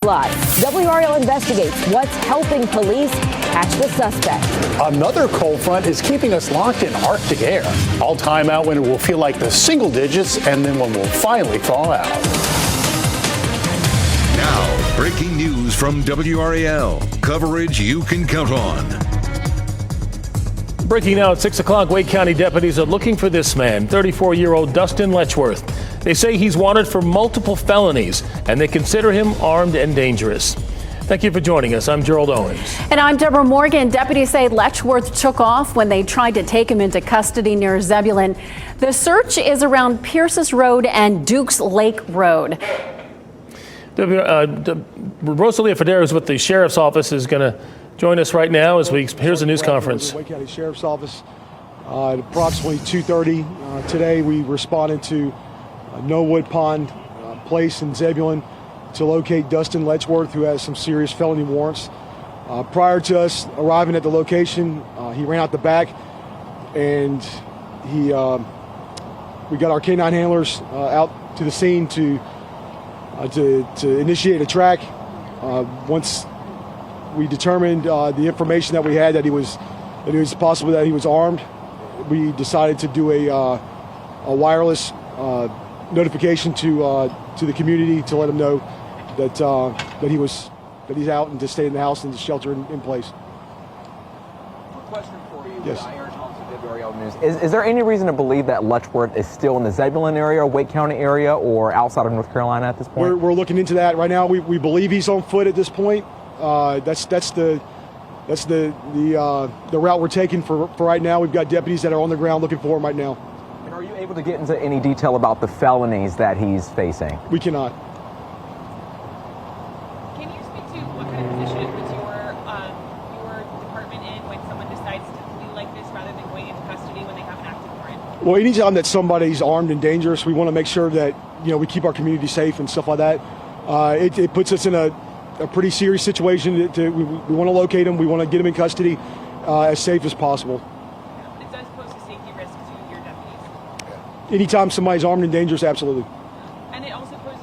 Live. WRAL investigates what's helping police catch the suspect. Another cold front is keeping us locked in Arctic air. All time out when it will feel like the single digits and then when we'll finally thaw out. Now, breaking news from WRAL. Coverage you can count on. Breaking now at 6 o'clock, Wake County deputies are looking for this man, 34-year-old Dustin Letchworth. They say he's wanted for multiple felonies, and they consider him armed and dangerous. Thank you for joining us. I'm Gerald Owens. And I'm Deborah Morgan. Deputies say Letchworth took off when they tried to take him into custody near Zebulon. The search is around Pierces Road and Dukes Lake Road. Rosalia Federa with the Sheriff's Office is going to join us right now as here's a news conference. The Wake County Sheriff's Office at approximately 2:30 today, we responded to Knollwood Pond Place in Zebulon to locate Dustin Letchworth, who has some serious felony warrants. Prior to us arriving at the location, he ran out the back, and we got our K9 handlers out to the scene to initiate a track. Once we determined the information that we had that it was possible that he was armed, we decided to do a wireless notification to the community to let them know that he's out and to stay in the house and to shelter in place. Question for you. Yes. Is there any reason to believe that Letchworth is still in the Zebulon area, Wake County area, or outside of North Carolina at this point? We're looking into that right now. We believe he's on foot at this point. That's the route we're taking for right now. We've got deputies that are on the ground looking for him right now. And are you able to get into any detail about the felonies that he's facing? We cannot. Can you speak to what kind of position puts your department in when someone decides to flee like this rather than going into custody when they have an active warrant? Well, anytime that somebody's armed and dangerous, we want to make sure that we keep our community safe and stuff like that. It puts us in a pretty serious situation. We want to locate him. We want to get him in custody as safe as possible. It does pose a safety risk to your deputies. Anytime somebody's armed and dangerous, absolutely. And it also poses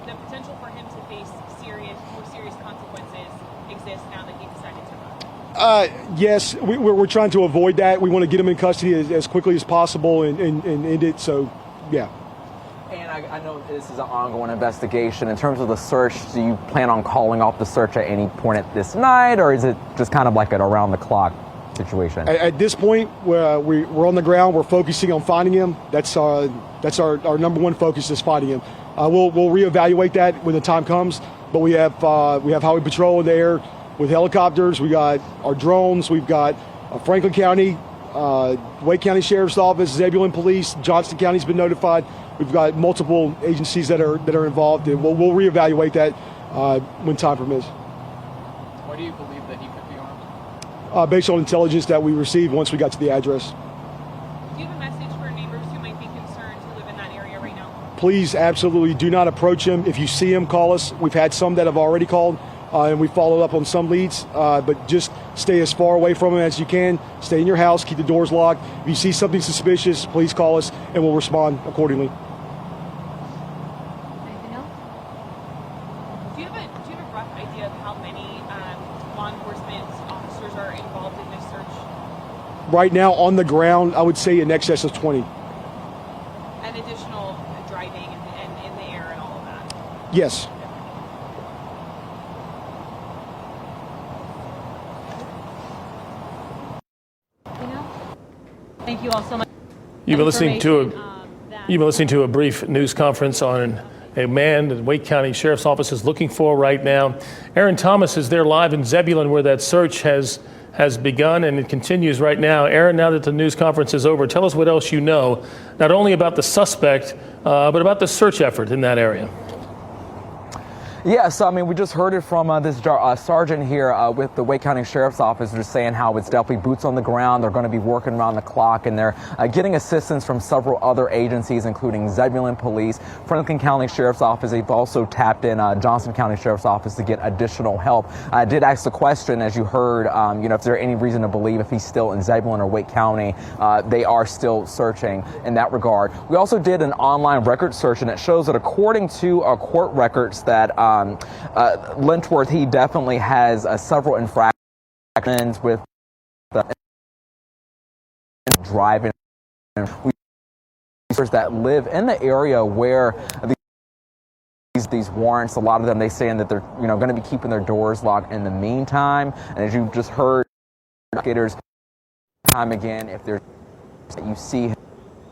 the potential for him to face more serious consequences exists now that he decided to run. Yes, we're trying to avoid that. We want to get him in custody as quickly as possible and end it. So, yeah. And I know this is an ongoing investigation. In terms of the search, do you plan on calling off the search at any point at this night, or is it just kind of like an around-the-clock situation? At this point, we're on the ground. We're focusing on finding him. That's our number one focus is finding him. We'll reevaluate that when the time comes. But we have highway patrol in the air with helicopters. We got our drones. We've got Franklin County, Wake County Sheriff's Office, Zebulon Police, Johnston County's been notified. We've got multiple agencies that are involved, and we'll reevaluate that when time permits. Why do you believe that he could be armed? Based on intelligence that we received once we got to the address. Do you have a message for neighbors who might be concerned who live in that area right now? Please, absolutely do not approach him. If you see him, call us. We've had some that have already called, and we followed up on some leads, but just stay as far away from him as you can. Stay in your house, keep the doors locked. If you see something suspicious, please call us, and we'll respond accordingly. Do you have a rough idea of how many law enforcement officers are involved in this search? Right now, on the ground, I would say in excess of 20. And additional driving and in the air and all of that? Yes. Thank you all so much. You've been listening to a brief news conference on a man that Wake County Sheriff's Office is looking for right now. Aaron Thomas is there live in Zebulon where that search has begun, and it continues right now. Aaron, now that the news conference is over, tell us what else you know, not only about the suspect, but about the search effort in that area. Yes, I mean, we just heard it from this sergeant here with the Wake County Sheriff's Office, just saying how it's definitely boots on the ground. They're going to be working around the clock, and they're getting assistance from several other agencies, including Zebulon Police, Franklin County Sheriff's Office. They've also tapped in Johnston County Sheriff's Office to get additional help. I did ask the question, as you heard, if there's any reason to believe if he's still in Zebulon or Wake County. They are still searching in that regard. We also did an online record search, and it shows that according to court records that Lynchworth, he definitely has several infractions with driving. That live in the area where these warrants, a lot of them, they saying that they're going to be keeping their doors locked in the meantime. And as you just heard, investigators time again, if there's you see him.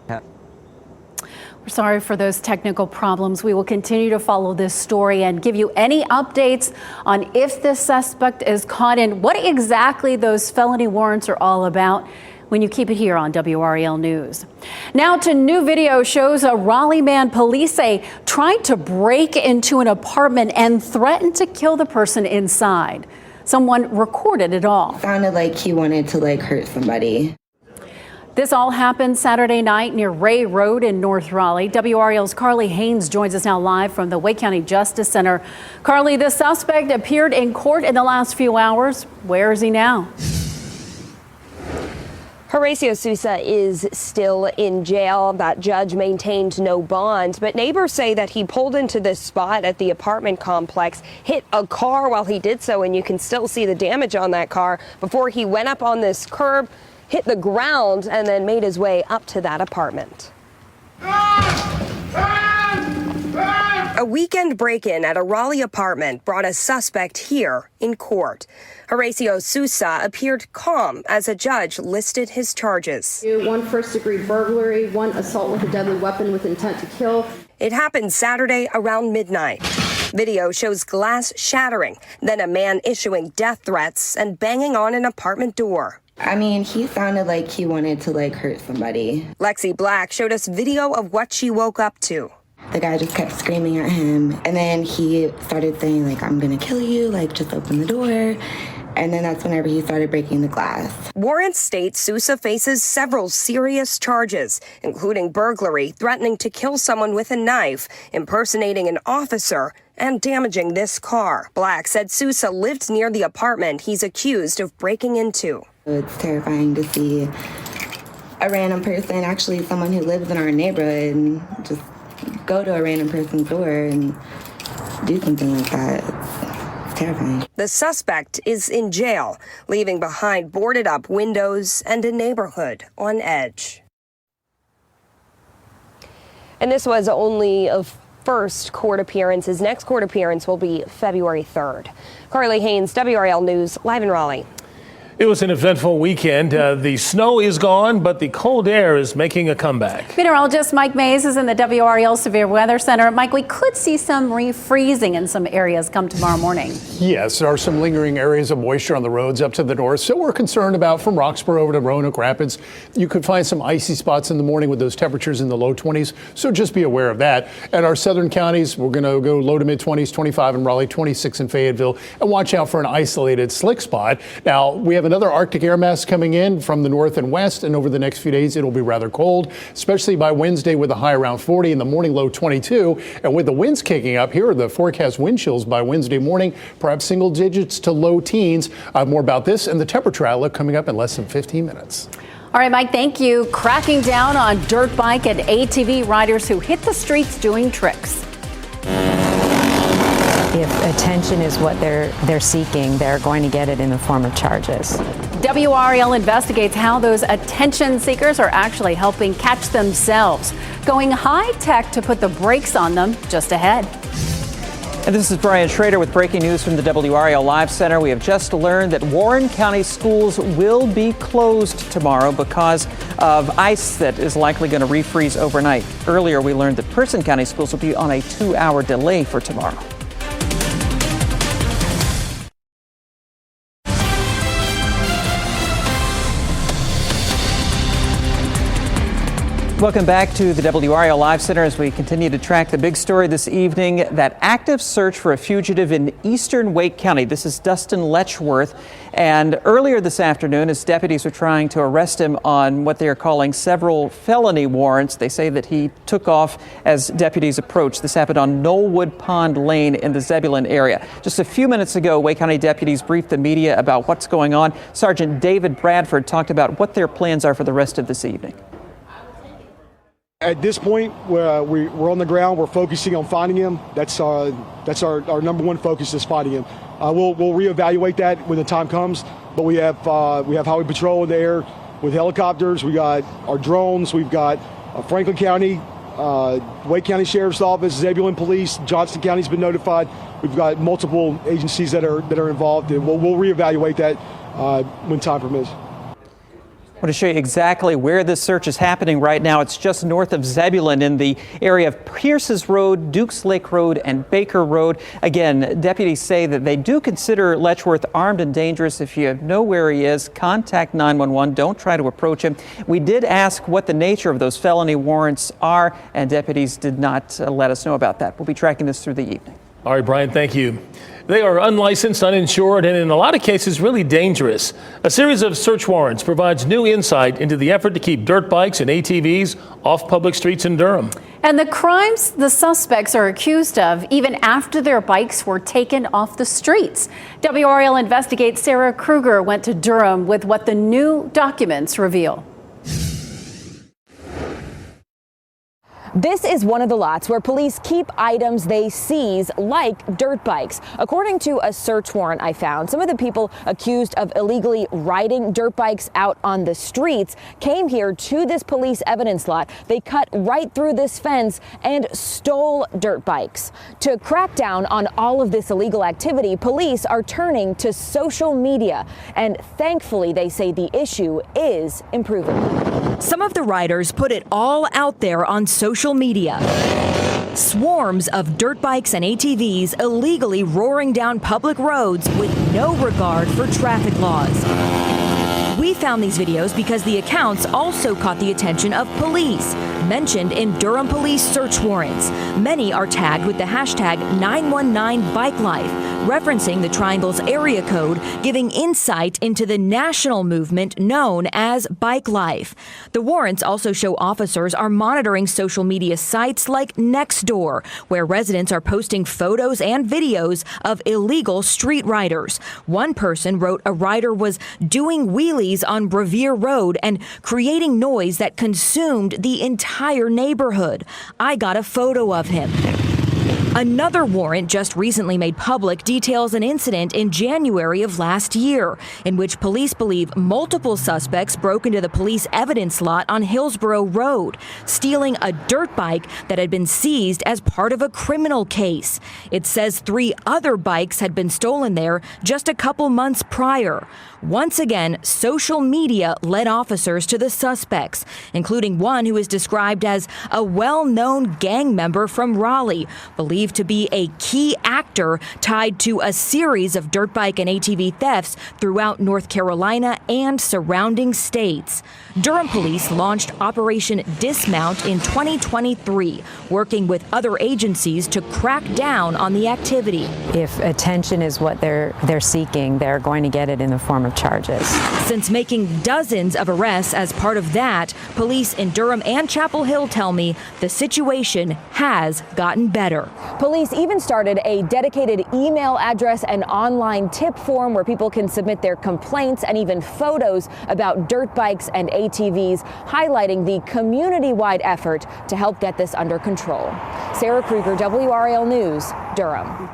We're sorry for those technical problems. We will continue to follow this story and give you any updates on if this suspect is caught and what exactly those felony warrants are all about when you keep it here on WRAL News. Now to new video shows a Raleigh man police say tried to break into an apartment and threatened to kill the person inside. Someone recorded it all. Sounded like he wanted to hurt somebody. This all happened Saturday night near Ray Road in North Raleigh. WRAL's Carly Haynes joins us now live from the Wake County Justice Center. Carly, the suspect appeared in court in the last few hours. Where is he now? Horacio Sousa is still in jail. That judge maintained no bond, but neighbors say that he pulled into this spot at the apartment complex, hit a car while he did so, and you can still see the damage on that car before he went up on this curb, hit the ground, and then made his way up to that apartment. A weekend break-in at a Raleigh apartment brought a suspect here in court. Horacio Sousa appeared calm as a judge listed his charges. 1 first-degree burglary, 1 assault with a deadly weapon with intent to kill. It happened Saturday around midnight. Video shows glass shattering, then a man issuing death threats and banging on an apartment door. I mean, he sounded like he wanted to hurt somebody. Lexi Black showed us video of what she woke up to. The guy just kept screaming at him, and then he started saying, I'm gonna kill you, just open the door. And then that's whenever he started breaking the glass. Warrants state Sousa faces several serious charges, including burglary, threatening to kill someone with a knife, impersonating an officer, and damaging this car. Black said Sousa lived near the apartment he's accused of breaking into. It's terrifying to see a random person, actually someone who lives in our neighborhood, and just go to a random person's door and do something like that. It's terrifying. The suspect is in jail, leaving behind boarded up windows and a neighborhood on edge. And this was only a first court appearance. His next court appearance will be February 3rd. Carly Haynes, WRAL News, live in Raleigh. It was an eventful weekend. The snow is gone, but the cold air is making a comeback. Meteorologist Mike Mays is in the WRAL Severe Weather Center. Mike, we could see some refreezing in some areas come tomorrow morning. Yes, there are some lingering areas of moisture on the roads up to the north, so we're concerned about from Roxborough over to Roanoke Rapids. You could find some icy spots in the morning with those temperatures in the low 20s, so just be aware of that. At our southern counties, we're going to go low to mid 20s, 25 in Raleigh, 26 in Fayetteville, and watch out for an isolated slick spot. Now, we have another Arctic air mass coming in from the north and west, and over the next few days it'll be rather cold, especially by Wednesday with a high around 40, in the morning low 22. And with the winds kicking up, here are the forecast wind chills by Wednesday morning, perhaps single digits to low teens. More about this and the temperature outlook coming up in less than 15 minutes. All right, Mike, thank you. Cracking down on dirt bike and ATV riders who hit the streets doing tricks. If attention is what they're seeking, they're going to get it in the form of charges. WRAL investigates how those attention seekers are actually helping catch themselves, going high tech to put the brakes on them just ahead. And this is Brian Schrader with breaking news from the WRAL Live Center. We have just learned that Warren County schools will be closed tomorrow because of ice that is likely going to refreeze overnight. Earlier, we learned that Person County schools will be on a 2-hour delay for tomorrow. Welcome back to the WRAL Live Center as we continue to track the big story this evening, that active search for a fugitive in eastern Wake County. This is Dustin Letchworth. And earlier this afternoon, as deputies were trying to arrest him on what they are calling several felony warrants, they say that he took off as deputies approached. This happened on Knollwood Pond Lane in the Zebulon area. Just a few minutes ago, Wake County deputies briefed the media about what's going on. Sergeant David Bradford talked about what their plans are for the rest of this evening. At this point, we're on the ground. We're focusing on finding him. That's our number one focus is finding him. We'll reevaluate that when the time comes. But we have highway patrol in the air with helicopters. We got our drones. We've got Franklin County, Wake County Sheriff's Office, Zebulon Police, Johnston County's been notified. We've got multiple agencies that are involved, and we'll reevaluate that when time permits. I want to show you exactly where this search is happening right now. It's just north of Zebulon in the area of Pierce's Road, Dukes Lake Road, and Baker Road. Again, deputies say that they do consider Letchworth armed and dangerous. If you know where he is, contact 911. Don't try to approach him. We did ask what the nature of those felony warrants are, and deputies did not let us know about that. We'll be tracking this through the evening. All right, Brian, thank you. They are unlicensed, uninsured, and in a lot of cases really dangerous. A series of search warrants provides new insight into the effort to keep dirt bikes and ATVs off public streets in Durham. And the crimes the suspects are accused of even after their bikes were taken off the streets. WRAL Investigates Sarah Kruger went to Durham with what the new documents reveal. This is one of the lots where police keep items they seize, like dirt bikes. According to a search warrant I found, some of the people accused of illegally riding dirt bikes out on the streets came here to this police evidence lot. They cut right through this fence and stole dirt bikes. To crack down on all of this illegal activity, police are turning to social media. And thankfully, they say the issue is improving. Some of the riders put it all out there on social media. Swarms of dirt bikes and ATVs illegally roaring down public roads with no regard for traffic laws. We found these videos because the accounts also caught the attention of police, mentioned in Durham police search warrants. Many are tagged with the hashtag 919BikeLife, referencing the Triangle's area code, giving insight into the national movement known as Bike Life. The warrants also show officers are monitoring social media sites like Nextdoor, where residents are posting photos and videos of illegal street riders. One person wrote a rider was doing wheelies on Revere Road and creating noise that consumed the entire neighborhood. I got a photo of him. Another warrant just recently made public details an incident in January of last year in which police believe multiple suspects broke into the police evidence lot on Hillsborough Road, stealing a dirt bike that had been seized as part of a criminal case. It says 3 other bikes had been stolen there just a couple months prior. Once again, social media led officers to the suspects, including one who is described as a well-known gang member from Raleigh, believed to be a key actor tied to a series of dirt bike and ATV thefts throughout North Carolina and surrounding states. Durham police launched Operation Dismount in 2023, working with other agencies to crack down on the activity. If attention is what they're seeking, they're going to get it in the form of charges. Since making dozens of arrests as part of that, police in Durham and Chapel Hill tell me the situation has gotten better. Police even started a dedicated email address and online tip form where people can submit their complaints and even photos about dirt bikes and ATVs, highlighting the community-wide effort to help get this under control. Sarah Kruger, WRAL News, Durham.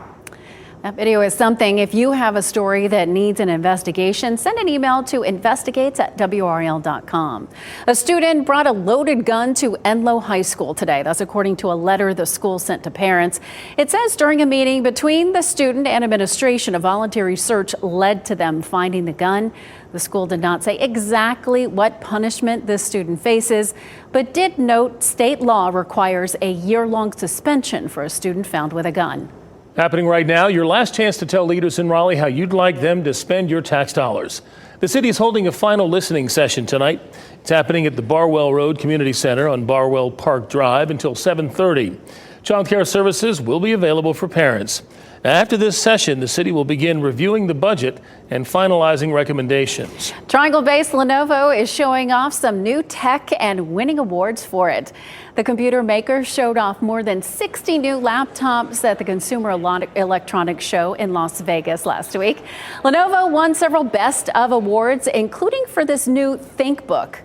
That video is something. If you have a story that needs an investigation, send an email to investigates@WRAL.com. A student brought a loaded gun to Enloe High School today. That's according to a letter the school sent to parents. It says during a meeting between the student and administration, a voluntary search led to them finding the gun. The school did not say exactly what punishment this student faces, but did note state law requires a year-long suspension for a student found with a gun. Happening right now, your last chance to tell leaders in Raleigh how you'd like them to spend your tax dollars. The city is holding a final listening session tonight. It's happening at the Barwell Road Community Center on Barwell Park Drive until 7:30. Child care services will be available for parents. After this session, the city will begin reviewing the budget and finalizing recommendations. Triangle-based Lenovo is showing off some new tech and winning awards for it. The computer maker showed off more than 60 new laptops at the Consumer Electronics Show in Las Vegas last week. Lenovo won several Best of awards, including for this new ThinkBook.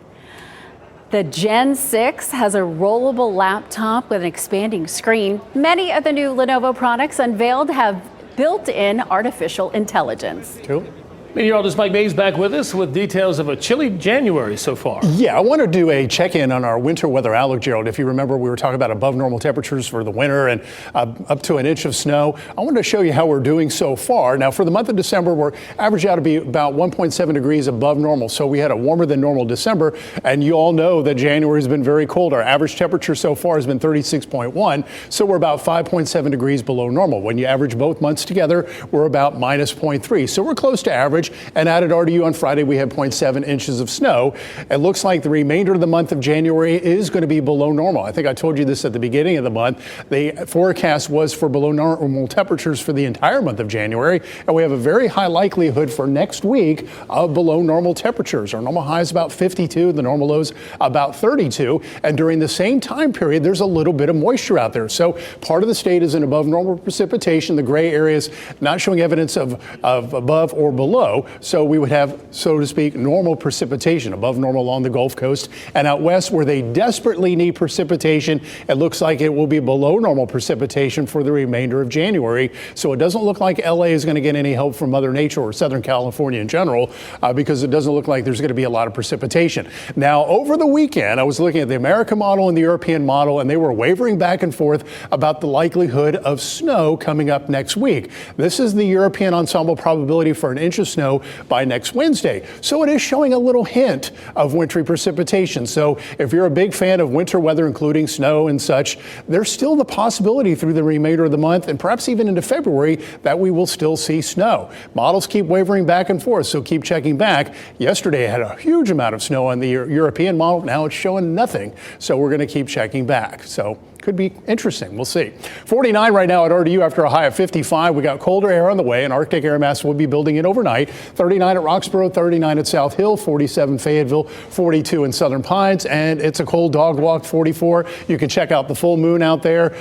The Gen 6 has a rollable laptop with an expanding screen. Many of the new Lenovo products unveiled have built-in artificial intelligence. Cool. Meteorologist Mike Mays back with us with details of a chilly January so far. Yeah, I want to do a check-in on our winter weather outlook, Gerald. If you remember, we were talking about above normal temperatures for the winter and up to an inch of snow. I wanted to show you how we're doing so far. Now, for the month of December, we're average out to be about 1.7 degrees above normal. So we had a warmer than normal December, and you all know that January has been very cold. Our average temperature so far has been 36.1, so we're about 5.7 degrees below normal. When you average both months together, we're about minus 0.3. So we're close to average. And out at RDU on Friday, we had 0.7 inches of snow. It looks like the remainder of the month of January is going to be below normal. I think I told you this at the beginning of the month. The forecast was for below normal temperatures for the entire month of January. And we have a very high likelihood for next week of below normal temperatures. Our normal high is about 52, the normal low is about 32. And during the same time period, there's a little bit of moisture out there. So part of the state is in above normal precipitation. The gray areas not showing evidence of above or below. So we would have, so to speak, normal precipitation above normal along the Gulf Coast and out west where they desperately need precipitation. It looks like it will be below normal precipitation for the remainder of January. So it doesn't look like LA is going to get any help from Mother Nature or Southern California in general because it doesn't look like there's going to be a lot of precipitation. Now, over the weekend, I was looking at the American model and the European model, and they were wavering back and forth about the likelihood of snow coming up next week. This is the European ensemble probability for an inch of snow by next Wednesday. So it is showing a little hint of wintry precipitation. So if you're a big fan of winter weather, including snow and such, there's still the possibility through the remainder of the month and perhaps even into February that we will still see snow. Models keep wavering back and forth, so keep checking back. Yesterday had a huge amount of snow on the European model. Now it's showing nothing. So we're going to keep checking back. So could be interesting. We'll see. 49 right now at RDU after a high of 55. We got colder air on the way, and Arctic air mass will be building in overnight. 39 at Roxborough, 39 at South Hill, 47 Fayetteville, 42 in Southern Pines, and it's a cold dog walk, 44. You can check out the full moon out there.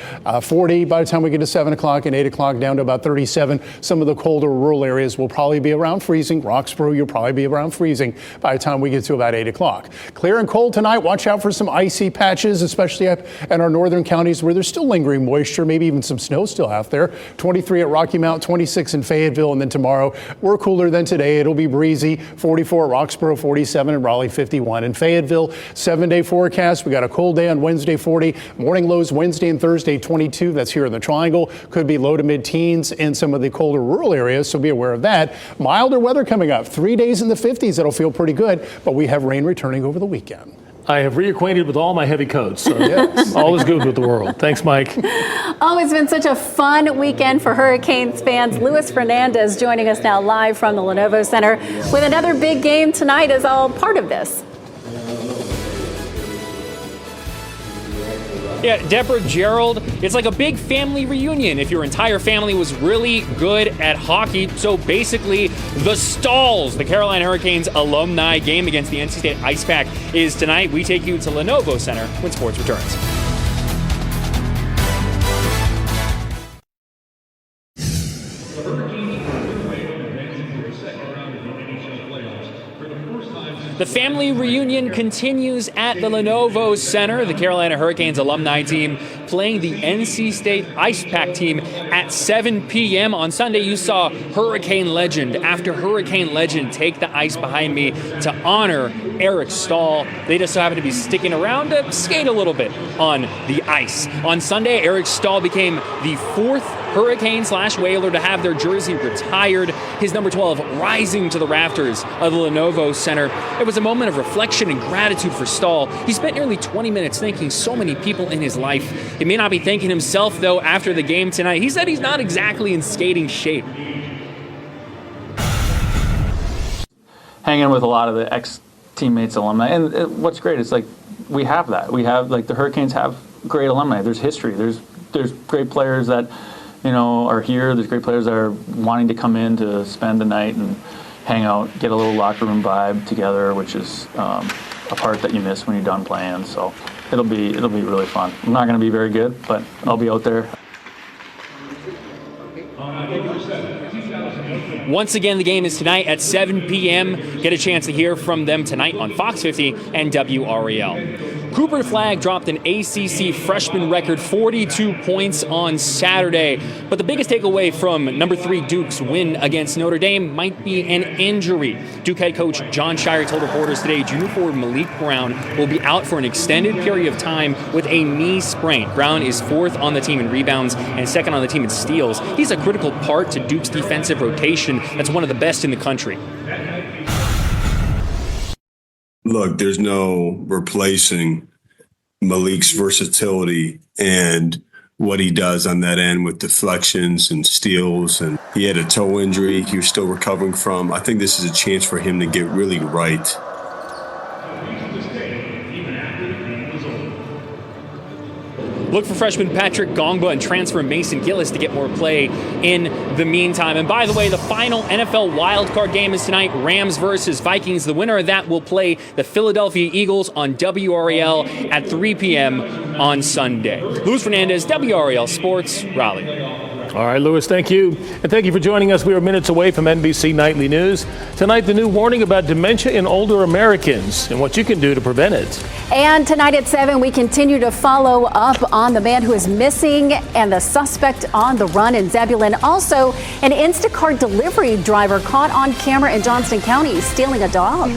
40 by the time we get to 7 o'clock and 8 o'clock, down to about 37. Some of the colder rural areas will probably be around freezing. Roxborough, you'll probably be around freezing by the time we get to about 8 o'clock. Clear and cold tonight. Watch out for some icy patches, especially up in our northern counties where there's still lingering moisture, maybe even some snow still out there. 23 at Rocky Mount, 26 in Fayetteville, and then tomorrow we're cooler than today. It'll be breezy. 44 at Roxborough, 47 in Raleigh, 51 in Fayetteville. 7-day forecast. We got a cold day on Wednesday, 40. Morning lows Wednesday and Thursday, 22. That's here in the Triangle. Could be low to mid-teens in some of the colder rural areas, so be aware of that. Milder weather coming up. 3 days in the 50s. That'll feel pretty good, but we have rain returning over the weekend. I have reacquainted with all my heavy coats, so yes. All is good with the world. Thanks, Mike. Oh, it's been such a fun weekend for Hurricanes fans. Luis Fernandez joining us now live from the Lenovo Center with another big game tonight as all part of this. Yeah, Deborah, Gerald, it's like a big family reunion if your entire family was really good at hockey. So basically, the Stalls, the Carolina Hurricanes alumni game against the NC State Ice Pack is tonight. We take you to Lenovo Center when sports returns. The family reunion continues at the Lenovo Center. The Carolina Hurricanes alumni team playing the NC State Ice Pack team at 7 p.m. on Sunday. You saw Hurricane legend after Hurricane legend take the ice behind me to honor Eric Stahl. They just so happen to be sticking around to skate a little bit on the ice. On Sunday, Eric Stahl became the fourth Hurricane/Whaler to have their jersey retired, his number 12 rising to the rafters of the Lenovo Center. It was a moment of reflection and gratitude for Stahl. He spent nearly 20 minutes thanking so many people in his life. He may not be thanking himself, though, after the game tonight. He said he's not exactly in skating shape. Hanging with a lot of the ex-teammates, alumni, and what's great is like we have that. We have like the Hurricanes have great alumni. There's history. There's great players that are here. There's great players that are wanting to come in to spend the night and hang out, get a little locker room vibe together, which is a part that you miss when you're done playing. So it'll be really fun. I'm not going to be very good, but I'll be out there. Once again, the game is tonight at 7 p.m. Get a chance to hear from them tonight on Fox 50 and WRAL. Cooper Flagg dropped an ACC freshman record 42 points on Saturday. But the biggest takeaway from number 3 Duke's win against Notre Dame might be an injury. Duke head coach John Shire told reporters today junior forward Malik Brown will be out for an extended period of time with a knee sprain. Brown is 4th on the team in rebounds and 2nd on the team in steals. He's a critical part to Duke's defensive rotation that's one of the best in the country. Look, there's no replacing Malik's versatility and what he does on that end with deflections and steals. And he had a toe injury he was still recovering from. I think this is a chance for him to get really right. Look for freshman Patrick Gongba and transfer Mason Gillis to get more play in the meantime. And by the way, the final NFL wildcard game is tonight, Rams versus Vikings. The winner of that will play the Philadelphia Eagles on WRAL at 3 p.m. on Sunday. Luis Fernandez, WRAL Sports, Raleigh. All right, Louis, thank you. And thank you for joining us. We are minutes away from NBC Nightly News. Tonight, the new warning about dementia in older Americans and what you can do to prevent it. And tonight at 7, we continue to follow up on the man who is missing and the suspect on the run in Zebulon. Also, an Instacart delivery driver caught on camera in Johnston County stealing a dog.